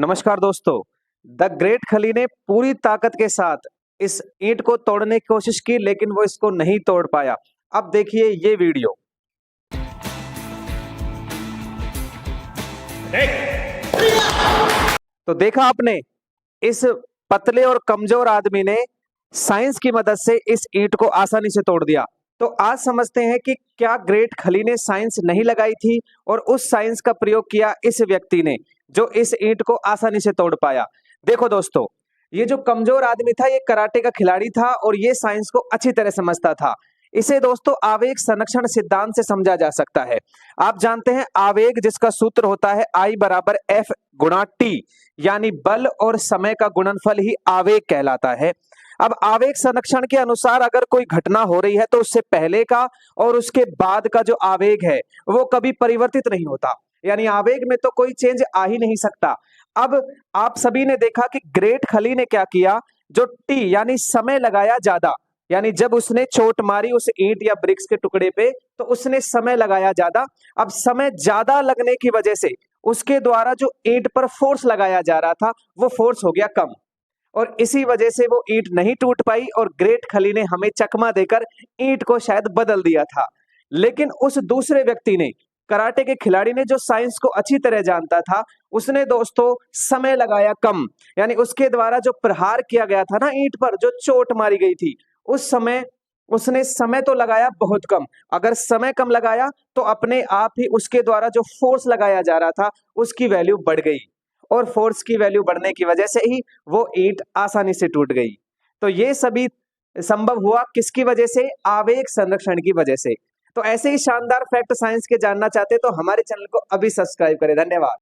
नमस्कार दोस्तों। The great खली ने पूरी ताकत के साथ इस ईंट को तोड़ने की कोशिश की, लेकिन वो इसको नहीं तोड़ पाया। अब देखिए ये वीडियो। तो देखा आपने, इस पतले और कमजोर आदमी ने साइंस की मदद से इस ईंट को आसानी से तोड़ दिया। तो आज समझते हैं कि क्या ग्रेट खली ने साइंस नहीं लगाई थी और उस साइंस का प्रयोग किया इस व्यक्ति ने, जो इस ईंट को आसानी से तोड़ पाया। देखो दोस्तों, ये जो कमजोर आदमी था, ये कराटे का खिलाड़ी था और ये साइंस को अच्छी तरह समझता था। इसे दोस्तों आवेग संरक्षण सिद्धांत से समझा जा सकता है। आप जानते हैं आवेग जिसका सूत्र होता है I बराबर F गुणा T, यानी बल और समय का गुणनफल ही आवेग कहलाता है। अब आवेग संरक्षण के अनुसार अगर कोई घटना हो रही है तो उससे पहले का और उसके बाद का जो आवेग है वो कभी परिवर्तित नहीं होता, यानी आवेग में तो कोई चेंज आ ही नहीं सकता। अब आप सभी ने देखा कि ग्रेट खली ने क्या किया, जो टी यानी समय लगाया ज्यादा, यानी जब उसने चोट मारी उस ईंट या ब्रिक्स के टुकड़े पे तो उसने समय लगाया ज्यादा। अब समय ज्यादा लगने की वजह से उसके द्वारा जो ईंट पर फोर्स लगाया जा रहा था वो फोर्स हो गया कम, और इसी वजह से वो ईंट नहीं टूट पाई और ग्रेट खली ने हमें चकमा देकर ईंट को शायद बदल दिया था। लेकिन उस दूसरे व्यक्ति ने, कराटे के खिलाड़ी ने, जो साइंस को अच्छी तरह जानता था, उसने दोस्तों समय लगाया कम, यानी उसके द्वारा जो प्रहार किया गया था ना ईंट पर, जो चोट मारी गई थी, उस समय उसने समय तो लगाया बहुत कम। अगर समय कम लगाया तो अपने आप ही उसके द्वारा जो फोर्स लगाया जा रहा था उसकी वैल्यू बढ़ गई, और फोर्स की वैल्यू बढ़ने की वजह से ही वो ईंट आसानी से टूट गई। तो ये सभी संभव हुआ किसकी वजह से? आवेग संरक्षण की वजह से। तो ऐसे ही शानदार फैक्ट साइंस के जानना चाहते तो हमारे चैनल को अभी सब्सक्राइब करें। धन्यवाद।